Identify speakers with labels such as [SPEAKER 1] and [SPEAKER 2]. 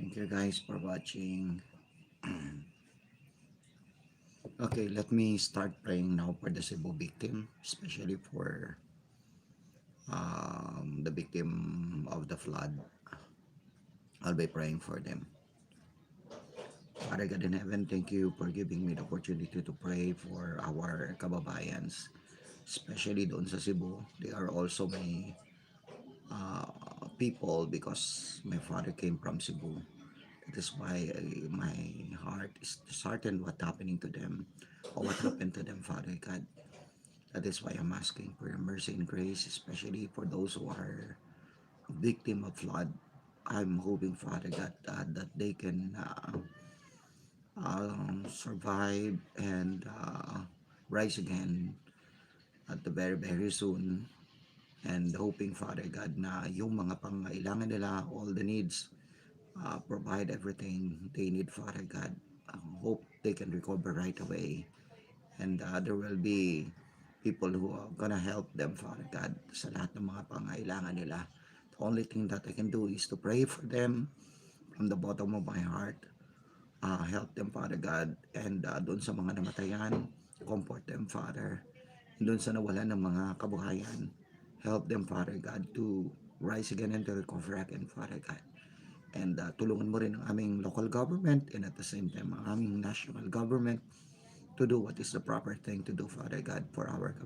[SPEAKER 1] Thank you guys for watching. Okay, let me start praying now for the Cebu victim, especially for the victim of the flood. I'll be praying for them. Father God in heaven, thank you for giving me the opportunity to pray for our kababayans, especially doon sa Cebu. They are also my people because my father came from Cebu. That is why my heart is disheartened what happening to them or what happened to them, Father God. That is why I'm asking for your mercy and grace, especially for those who are victim of flood. I'm hoping, Father God, that they can survive and rise again at the very, very soon. And hoping, Father God, na yung mga pangailangan nila, all the needs, provide everything they need, Father God. Hope they can recover right away. And there will be people who are gonna help them, Father God, sa lahat ng mga pangailangan nila. The only thing that I can do is to pray for them from the bottom of my heart. Help them, Father God. And doon sa mga namatayan, comfort them, Father. And doon sa nawalan ng mga kabuhayan, help them, Father God, to rise again and to recover again, Father God. And tulungan mo rin ang aming local government and at the same time ang aming national government to do what is the proper thing to do, Father God, for our